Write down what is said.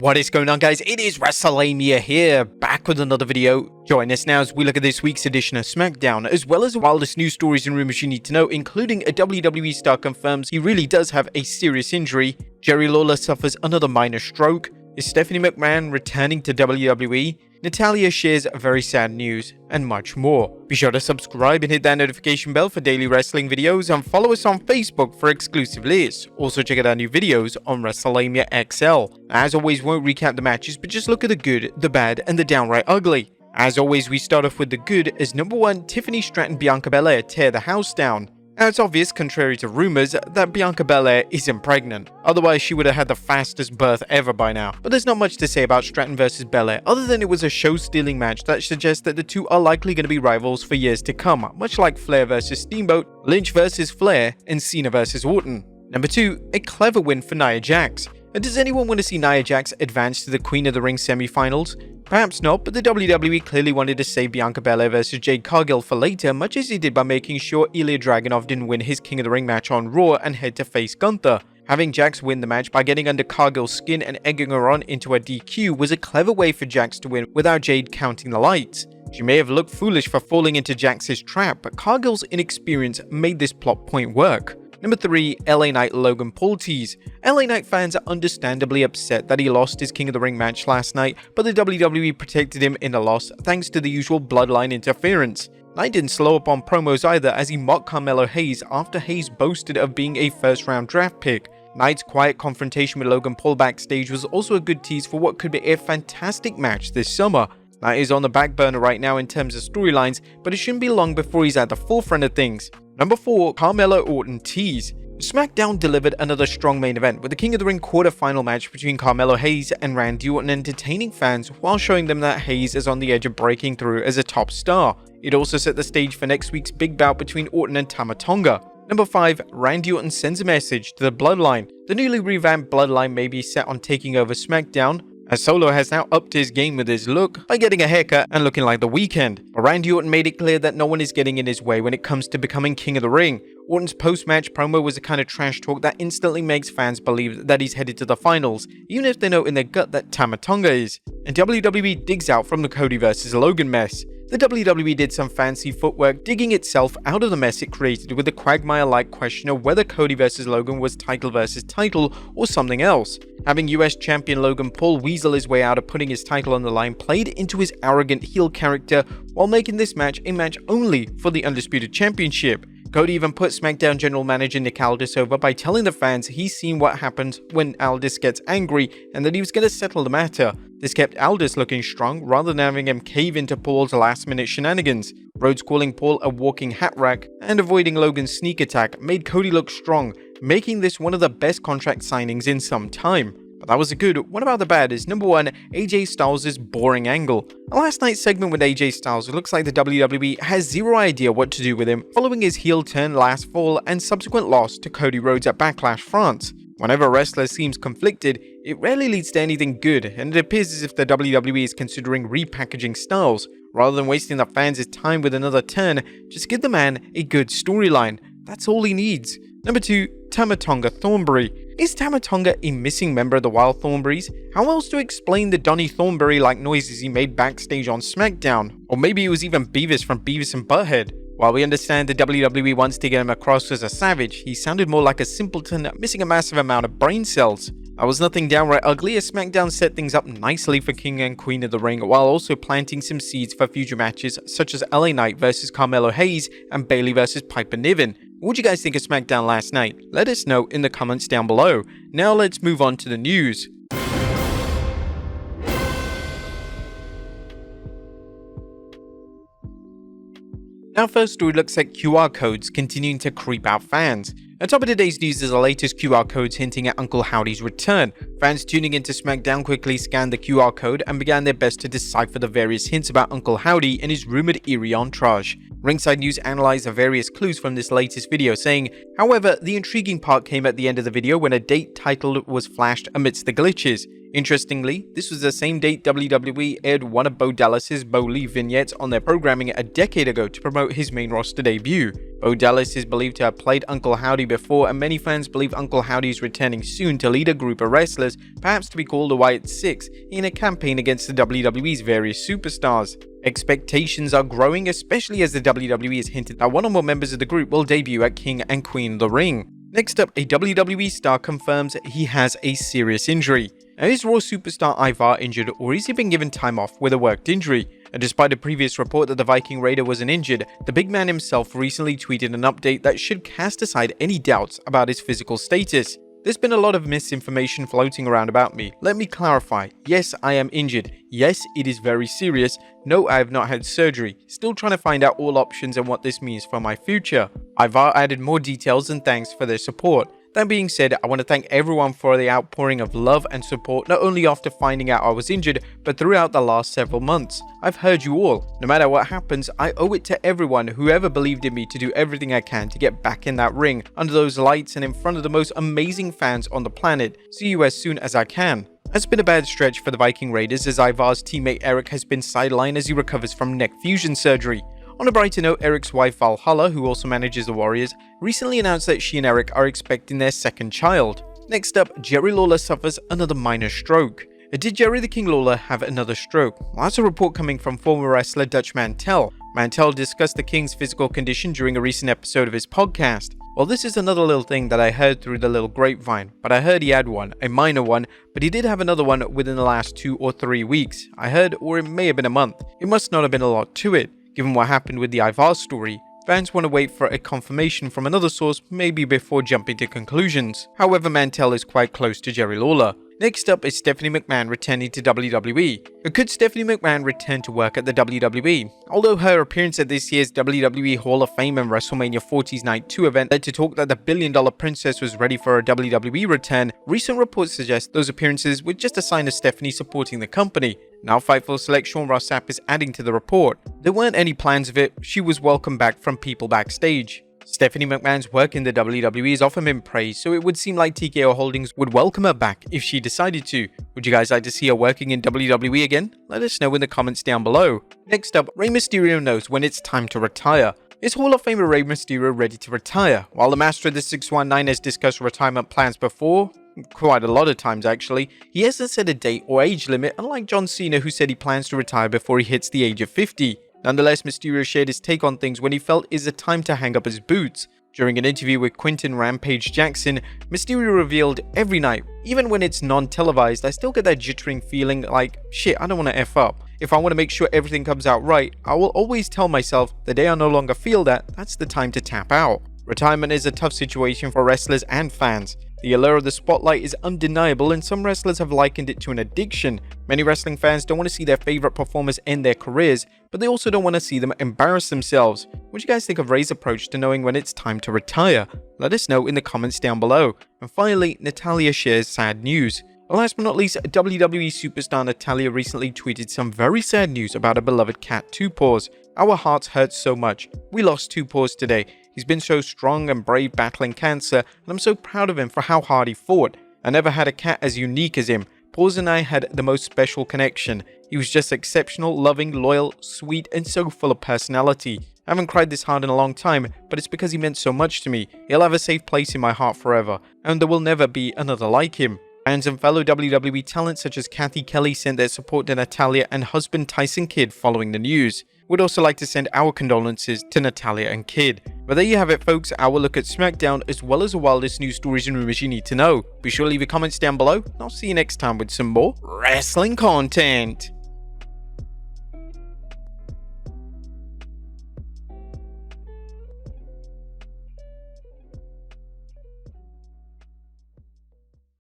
What is going on, guys? It is Wrestlelamia here, back with another video. Join us now as we look at this week's edition of Smackdown, as well as the wildest news stories and rumors you need to know, including a WWE star confirms he really does have a serious injury, Jerry Lawler suffers another minor stroke, is Stephanie McMahon returning to WWE, Natalya shares very sad news, and much more. Be sure to subscribe and hit that notification bell for daily wrestling videos, and follow us on Facebook for exclusive lists. Also check out our new videos on Wrestlelamia XL. As always, won't recap the matches, but just look at the good, the bad, and the downright ugly. As always, we start off with the good as number 1, Tiffany Stratton Bianca Belair tear the house down. Now it's obvious, contrary to rumors, that Bianca Belair isn't pregnant. Otherwise, she would have had the fastest birth ever by now. But there's not much to say about Stratton versus Belair, other than it was a show-stealing match that suggests that the two are likely going to be rivals for years to come, much like Flair versus Steamboat, Lynch versus Flair, and Cena versus Orton. Number 2, a clever win for Nia Jax. And does anyone want to see Nia Jax advance to the Queen of the Ring semi-finals? Perhaps not, but the WWE clearly wanted to save Bianca Belair versus Jade Cargill for later, much as he did by making sure Ilya Dragunov didn't win his King of the Ring match on Raw and head to face Gunther. Having Jax win the match by getting under Cargill's skin and egging her on into a DQ was a clever way for Jax to win without Jade counting the lights. She may have looked foolish for falling into Jax's trap, but Cargill's inexperience made this plot point work. Number 3, LA Knight Logan Paul tease. LA Knight fans are understandably upset that he lost his King of the Ring match last night, but the WWE protected him in the loss thanks to the usual bloodline interference. Knight didn't slow up on promos either, as he mocked Carmelo Hayes after Hayes boasted of being a first-round draft pick. Knight's quiet confrontation with Logan Paul backstage was also a good tease for what could be a fantastic match this summer. Knight is on the back burner right now in terms of storylines, but it shouldn't be long before he's at the forefront of things. Number 4, Carmelo Orton tease. Smackdown delivered another strong main event with the King of the Ring quarterfinal match between Carmelo Hayes and Randy Orton, entertaining fans while showing them that Hayes is on the edge of breaking through as a top star. It also set the stage for next week's big bout between Orton and Tama Tonga. Number 5, Randy Orton sends a message to the Bloodline. The newly revamped Bloodline may be set on taking over Smackdown, as Solo has now upped his game with his look by getting a haircut and looking like The Weeknd. But Randy Orton made it clear that no one is getting in his way when it comes to becoming King of the Ring. Orton's post-match promo was the kind of trash talk that instantly makes fans believe that he's headed to the finals, even if they know in their gut that Tama Tonga is. And WWE digs out from the Cody vs Logan mess. The WWE did some fancy footwork digging itself out of the mess it created with the quagmire-like question of whether Cody vs Logan was title versus title or something else. Having US champion Logan Paul weasel his way out of putting his title on the line played into his arrogant heel character while making this match a match only for the Undisputed Championship. Cody even put SmackDown general manager Nick Aldis over by telling the fans he's seen what happens when Aldis gets angry and that he was going to settle the matter. This kept Aldis looking strong rather than having him cave into Paul's last-minute shenanigans. Rhodes calling Paul a walking hat rack and avoiding Logan's sneak attack made Cody look strong, making this one of the best contract signings in some time. But that was the good. What about the bad? Is number 1, AJ Styles' boring angle. Last night's segment with AJ Styles, it looks like the WWE has zero idea what to do with him following his heel turn last fall and subsequent loss to Cody Rhodes at Backlash France. Whenever a wrestler seems conflicted, it rarely leads to anything good, and it appears as if the WWE is considering repackaging Styles. Rather than wasting the fans' time with another turn, just give the man a good storyline. That's all he needs. Number 2, Tama Tonga Thornberry. Is Tama Tonga a missing member of the Wild Thornberrys? How else to explain the Donny Thornberry-like noises he made backstage on Smackdown? Or maybe it was even Beavis from Beavis and Butthead. While we understand the WWE wants to get him across as a savage, he sounded more like a simpleton missing a massive amount of brain cells. That was nothing downright ugly, as SmackDown set things up nicely for King and Queen of the Ring while also planting some seeds for future matches such as LA Knight vs Carmelo Hayes and Bayley vs Piper Niven. What do you guys think of SmackDown last night? Let us know in the comments down below. Now let's move on to the news. Our first story looks at QR codes continuing to creep out fans. On top of today's news is the latest QR codes hinting at Uncle Howdy's return. Fans tuning into SmackDown quickly scanned the QR code and began their best to decipher the various hints about Uncle Howdy and his rumored eerie entourage. Ringside News analyzed the various clues from this latest video, saying, however, the intriguing part came at the end of the video when a date title was flashed amidst the glitches. Interestingly, this was the same date WWE aired one of Bo Dallas's Bo Lee vignettes on their programming a decade ago to promote his main roster debut. Bo Dallas is believed to have played Uncle Howdy before, and many fans believe Uncle Howdy is returning soon to lead a group of wrestlers, perhaps to be called the Wyatt Six, in a campaign against the WWE's various superstars. Expectations are growing, especially as the WWE has hinted that one or more members of the group will debut at King and Queen of the Ring. Next up, a WWE star confirms he has a serious injury. Now, is Raw superstar Ivar injured, or has he been given time off with a worked injury? And despite a previous report that the Viking Raider wasn't injured, the big man himself recently tweeted an update that should cast aside any doubts about his physical status. There's been a lot of misinformation floating around about me. Let me clarify. Yes, I am injured. Yes, it is very serious. No, I have not had surgery. Still trying to find out all options and what this means for my future. Ivar added more details and thanks for their support. That being said, I want to thank everyone for the outpouring of love and support, not only after finding out I was injured, but throughout the last several months. I've heard you all. No matter what happens, I owe it to everyone who ever believed in me to do everything I can to get back in that ring, under those lights and in front of the most amazing fans on the planet. See you as soon as I can. It's been a bad stretch for the Viking Raiders, as Ivar's teammate Eric has been sidelined as he recovers from neck fusion surgery. On a brighter note, Eric's wife Valhalla, who also manages the Warriors, recently announced that she and Eric are expecting their second child. Next up, Jerry Lawler suffers another minor stroke. Did Jerry the King Lawler have another stroke? Well, that's a report coming from former wrestler Dutch Mantel. Mantel discussed the King's physical condition during a recent episode of his podcast. Well, this is another little thing that I heard through the little grapevine, but I heard he had one, a minor one, but he did have another one within the last 2 or 3 weeks. I heard, or it may have been a month. It must not have been a lot to it. Given what happened with the Ivar story, fans want to wait for a confirmation from another source, maybe before jumping to conclusions. However, Mantel is quite close to Jerry Lawler. Next up is Stephanie McMahon returning to WWE. Could Stephanie McMahon return to work at the WWE? Although her appearance at this year's WWE Hall of Fame and WrestleMania 40's Night 2 event led to talk that the billion-dollar princess was ready for a WWE return, recent reports suggest those appearances were just a sign of Stephanie supporting the company. Now Fightful select Sean Ross Sapp is adding to the report. There weren't any plans of it, she was welcomed back from people backstage. Stephanie McMahon's work in the WWE is often been praised, so it would seem like TKO Holdings would welcome her back if she decided to. Would you guys like to see her working in WWE again? Let us know in the comments down below. Next up, Rey Mysterio knows when it's time to retire. Is Hall of Famer Rey Mysterio ready to retire? While the Master of the 619 has discussed retirement plans before, quite a lot of times actually, he hasn't set a date or age limit, unlike John Cena, who said he plans to retire before he hits the age of 50. Nonetheless, Mysterio shared his take on things when he felt it's a time to hang up his boots. During an interview with Quinton Rampage Jackson, Mysterio revealed, "Every night, even when it's non-televised, I still get that jittering feeling like, shit, I don't want to F up. If I want to make sure everything comes out right, I will always tell myself the day I no longer feel that, that's the time to tap out." Retirement is a tough situation for wrestlers and fans. The allure of the spotlight is undeniable, and some wrestlers have likened it to an addiction. Many wrestling fans don't want to see their favorite performers end their careers, but they also don't want to see them embarrass themselves. What do you guys think of Rey's approach to knowing when it's time to retire? Let us know in the comments down below. And finally, Natalya shares sad news. Last but not least, WWE superstar Natalya recently tweeted some very sad news about her beloved cat Two Paws. "Our hearts hurt so much. We lost Two Paws today. He's been so strong and brave battling cancer, and I'm so proud of him for how hard he fought. I never had a cat as unique as him. Paws and I had the most special connection. He was just exceptional, loving, loyal, sweet, and so full of personality. I haven't cried this hard in a long time, but it's because he meant so much to me. He'll have a safe place in my heart forever, and there will never be another like him." Fans and fellow WWE talents such as Kathy Kelly sent their support to Natalya and husband Tyson Kidd following the news. We'd also like to send our condolences to Natalya and Kidd. But there you have it, folks, our look at Smackdown, as well as the wildest news stories and rumors you need to know. Be sure to leave your comments down below, and I'll see you next time with some more wrestling content.